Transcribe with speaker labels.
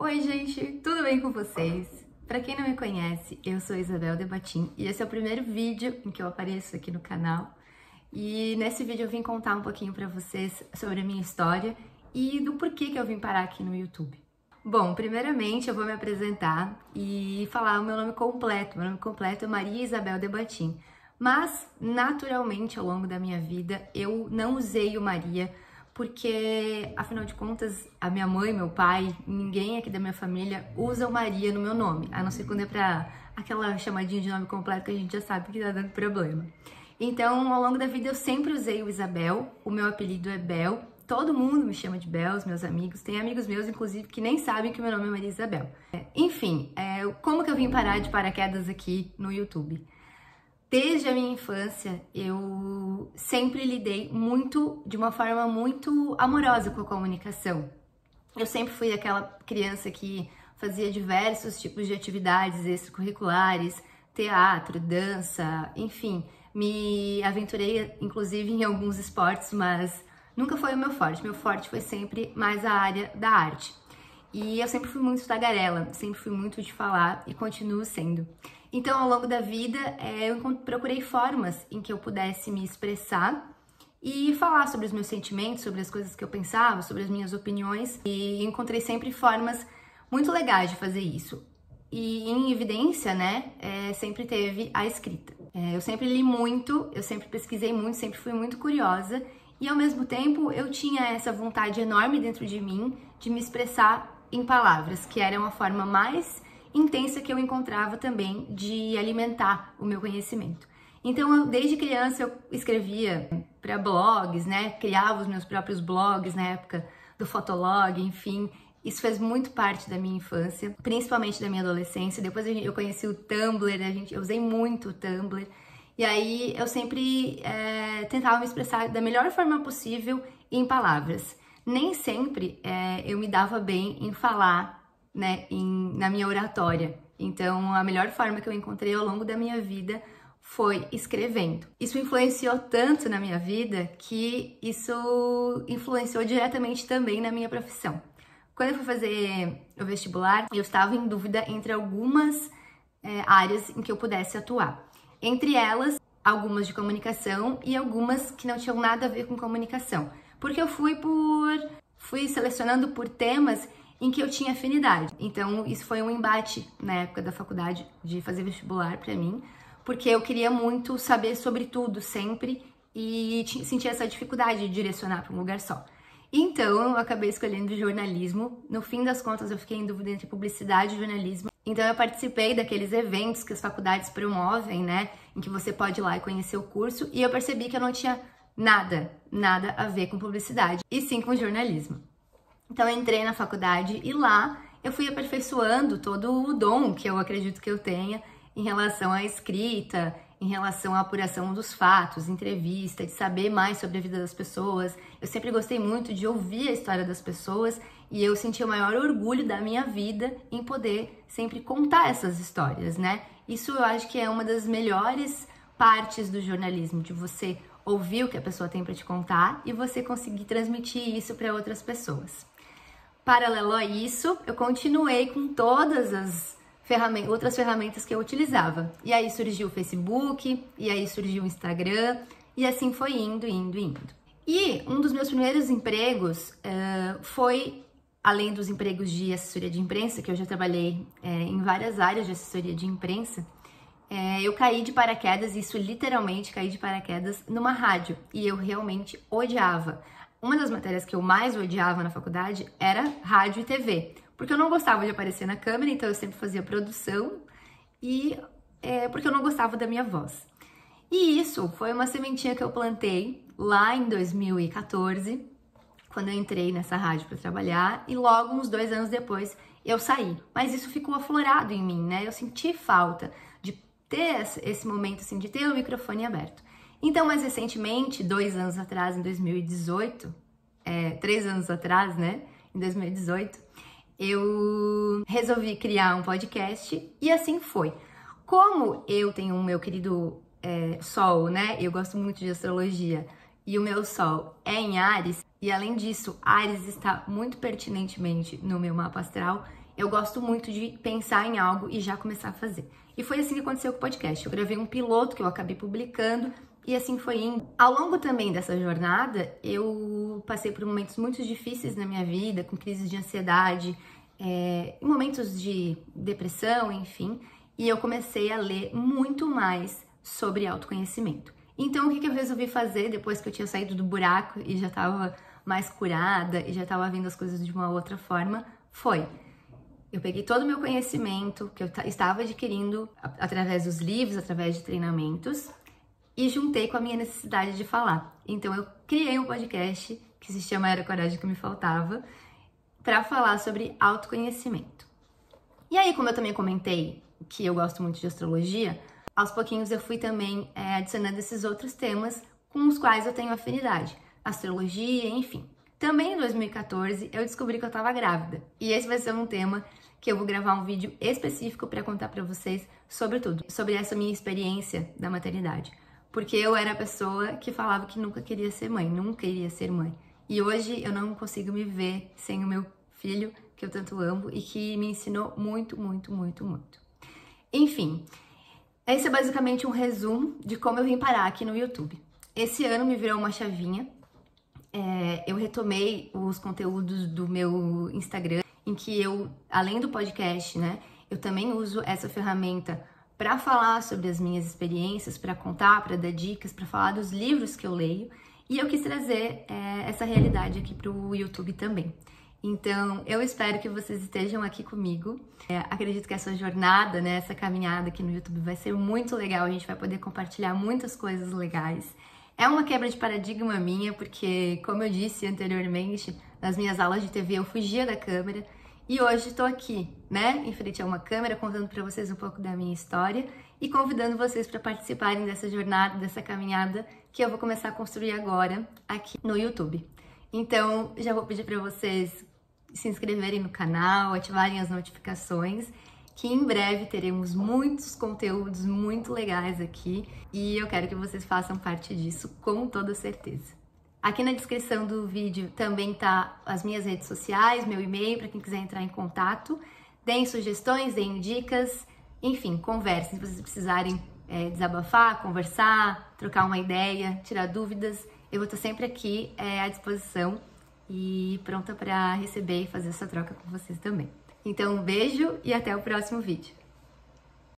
Speaker 1: Oi, gente, tudo bem com vocês? Para quem não me conhece, eu sou Isabel Debatim e esse é o primeiro vídeo em que eu apareço aqui no canal. E nesse vídeo eu vim contar um pouquinho para vocês sobre a minha história e do porquê que eu vim parar aqui no YouTube. Bom, primeiramente eu vou me apresentar e falar o meu nome completo. Meu nome completo é Maria Isabel Debatim. Mas, naturalmente, ao longo da minha vida, eu não usei o Maria porque, afinal de contas, a minha mãe, meu pai, ninguém aqui da minha família usa o Maria no meu nome, a não ser quando é pra aquela chamadinha de nome completo que a gente já sabe que tá dando problema. Então, ao longo da vida, eu sempre usei o Isabel, o meu apelido é Bel, todo mundo me chama de Bel, os meus amigos, tem amigos meus, inclusive, que nem sabem que meu nome é Maria Isabel. Enfim, como que eu vim parar de paraquedas aqui no YouTube? Desde a minha infância, eu sempre lidei de uma forma muito amorosa com a comunicação. Eu sempre fui aquela criança que fazia diversos tipos de atividades extracurriculares, teatro, dança, enfim. Me aventurei, inclusive, em alguns esportes, mas nunca foi o meu forte. Meu forte foi sempre mais a área da arte. E eu sempre fui muito tagarela, sempre fui muito de falar e continuo sendo. Então, ao longo da vida, eu procurei formas em que eu pudesse me expressar e falar sobre os meus sentimentos, sobre as coisas que eu pensava, sobre as minhas opiniões. E encontrei sempre formas muito legais de fazer isso. E em evidência, né, sempre teve a escrita. Eu sempre li muito, eu sempre pesquisei muito, sempre fui muito curiosa. E ao mesmo tempo, eu tinha essa vontade enorme dentro de mim de me expressar em palavras, que era uma forma mais intensa que eu encontrava também de alimentar o meu conhecimento. Então, desde criança eu escrevia para blogs, né? Criava os meus próprios blogs na época do Fotolog, enfim. Isso fez muito parte da minha infância, principalmente da minha adolescência. Depois eu conheci o Tumblr, eu usei muito o Tumblr. E aí eu sempre tentava me expressar da melhor forma possível em palavras. Nem sempre eu me dava bem em falar, né, na minha oratória. Então, a melhor forma que eu encontrei ao longo da minha vida foi escrevendo. Isso influenciou tanto na minha vida que isso influenciou diretamente também na minha profissão. Quando eu fui fazer o vestibular, eu estava em dúvida entre algumas áreas em que eu pudesse atuar. Entre elas, algumas de comunicação e algumas que não tinham nada a ver com comunicação. Porque eu fui selecionando por temas em que eu tinha afinidade. Então, isso foi um embate na época da faculdade de fazer vestibular para mim, porque eu queria muito saber sobre tudo sempre e sentia essa dificuldade de direcionar para um lugar só. Então, eu acabei escolhendo jornalismo. No fim das contas, eu fiquei em dúvida entre publicidade e jornalismo. Então, eu participei daqueles eventos que as faculdades promovem, né, em que você pode ir lá e conhecer o curso, e eu percebi que eu não tinha nada a ver com publicidade, e sim com jornalismo. Então, eu entrei na faculdade e lá eu fui aperfeiçoando todo o dom que eu acredito que eu tenha em relação à escrita, em relação à apuração dos fatos, entrevista, de saber mais sobre a vida das pessoas. Eu sempre gostei muito de ouvir a história das pessoas e eu senti o maior orgulho da minha vida em poder sempre contar essas histórias, né? Isso eu acho que é uma das melhores partes do jornalismo, de você ouvir o que a pessoa tem para te contar e você conseguir transmitir isso para outras pessoas. Paralelo a isso, eu continuei com todas as outras ferramentas que eu utilizava. E aí surgiu o Facebook, e aí surgiu o Instagram, e assim foi indo. E um dos meus primeiros empregos foi, além dos empregos de assessoria de imprensa, que eu já trabalhei em várias áreas de assessoria de imprensa, eu caí de paraquedas, isso literalmente caí de paraquedas numa rádio, e eu realmente odiava. Uma das matérias que eu mais odiava na faculdade era rádio e TV, porque eu não gostava de aparecer na câmera, então eu sempre fazia produção e porque eu não gostava da minha voz. E isso foi uma sementinha que eu plantei lá em 2014, quando eu entrei nessa rádio para trabalhar, e logo uns 2 anos depois eu saí. Mas isso ficou aflorado em mim, né? Eu senti falta de ter esse momento assim, de ter o microfone aberto. Então, mais recentemente, 2 anos atrás, em 2018, 3 anos atrás, né, em 2018, eu resolvi criar um podcast e assim foi. Como eu tenho o meu querido Sol, né, eu gosto muito de astrologia, e o meu Sol é em Áries, e além disso, Áries está muito pertinentemente no meu mapa astral, eu gosto muito de pensar em algo e já começar a fazer. E foi assim que aconteceu com o podcast. Eu gravei um piloto que eu acabei publicando e assim foi indo. Ao longo também dessa jornada, eu passei por momentos muito difíceis na minha vida, com crises de ansiedade, momentos de depressão, enfim, e eu comecei a ler muito mais sobre autoconhecimento. Então, o que eu resolvi fazer depois que eu tinha saído do buraco e já estava mais curada e já estava vendo as coisas de uma outra forma, foi: eu peguei todo o meu conhecimento que eu estava adquirindo através dos livros, através de treinamentos, e juntei com a minha necessidade de falar. Então, eu criei um podcast que se chama Era a Coragem que Me Faltava, para falar sobre autoconhecimento. E aí, como eu também comentei que eu gosto muito de astrologia, aos pouquinhos eu fui também adicionando esses outros temas com os quais eu tenho afinidade. Astrologia, enfim. Também em 2014 eu descobri que eu estava grávida. E esse vai ser um tema que eu vou gravar um vídeo específico para contar para vocês sobre tudo, sobre essa minha experiência da maternidade. Porque eu era a pessoa que falava que nunca queria ser mãe, nunca iria ser mãe. E hoje eu não consigo me ver sem o meu filho, que eu tanto amo e que me ensinou muito, muito, muito, muito. Enfim, esse é basicamente um resumo de como eu vim parar aqui no YouTube. Esse ano me virou uma chavinha. Eu retomei os conteúdos do meu Instagram, em que eu, além do podcast, né, eu também uso essa ferramenta para falar sobre as minhas experiências, para contar, para dar dicas, para falar dos livros que eu leio. E eu quis trazer essa realidade aqui para o YouTube também. Então, eu espero que vocês estejam aqui comigo. Acredito que essa jornada, né, essa caminhada aqui no YouTube vai ser muito legal. A gente vai poder compartilhar muitas coisas legais. É uma quebra de paradigma minha, porque, como eu disse anteriormente, nas minhas aulas de TV eu fugia da câmera. E hoje estou aqui, né, em frente a uma câmera, contando para vocês um pouco da minha história e convidando vocês para participarem dessa jornada, dessa caminhada que eu vou começar a construir agora aqui no YouTube. Então, já vou pedir para vocês se inscreverem no canal, ativarem as notificações, que em breve teremos muitos conteúdos muito legais aqui e eu quero que vocês façam parte disso com toda certeza. Aqui na descrição do vídeo também tá as minhas redes sociais, meu e-mail para quem quiser entrar em contato. Deem sugestões, deem dicas, enfim, conversem. Se vocês precisarem desabafar, conversar, trocar uma ideia, tirar dúvidas, eu vou estar sempre aqui à disposição e pronta para receber e fazer essa troca com vocês também. Então, um beijo e até o próximo vídeo.